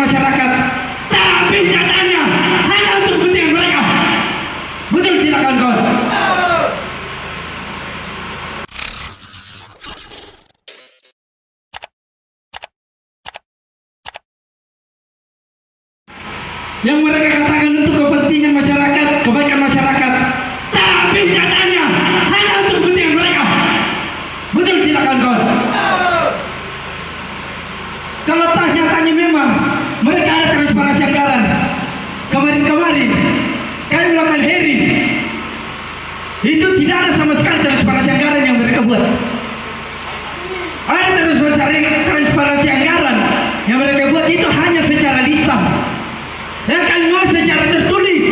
masyarakat, tapi nyatanya hanya untuk kepentingan mereka. Betul tidak kawan-kawan? Yang mereka katakan untuk kepentingan masyarakat, kebaikan masyarakat, tapi nyatanya hanya untuk kepentingan mereka. Betul tidak kawan-kawan? Kalau nyatanya memang mereka ada transparansi anggaran, kemarin kami melakukan hearing, itu tidak ada sama sekali transparansi anggaran yang mereka buat. Ada transparansi anggaran yang mereka buat itu hanya secara lisan. Yang kami mau secara tertulis,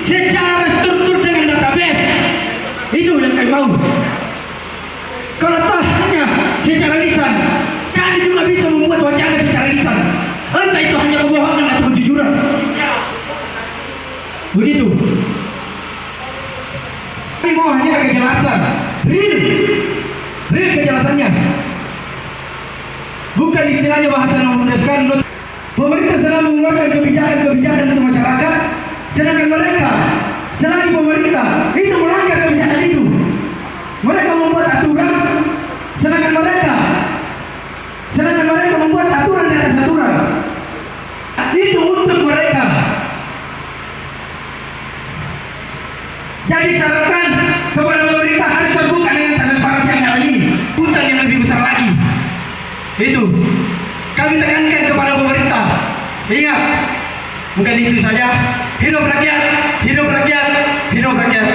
secara struktur dengan database. Itu yang kami mau. Kalau toh hanya secara lisan, kami juga bisa membuat wacana secara lisan. Entah itu hanya kebohongan atau kejujuran. Begitu. Kami mau hanya kejelasan, real kejelasannya. Bukan istilahnya bahasa yang memudahkan. Pemerintah sedang mengeluarkan kebijakan untuk masyarakat, sedangkan mereka, selain pemerintah, itu melanggar kebijakan itu. Mereka membuat aturan, sedangkan mereka membuat aturan di atas aturan. Itu untuk mereka. Jadi sarankan kepada pemerintah harus terbuka dengan transparansi anggaran ini. Hutan yang lebih besar lagi. Itu kami tekankan kepada pemerintah. Ingat, bukan itu saja. Hidup rakyat, hidup rakyat, hidup rakyat.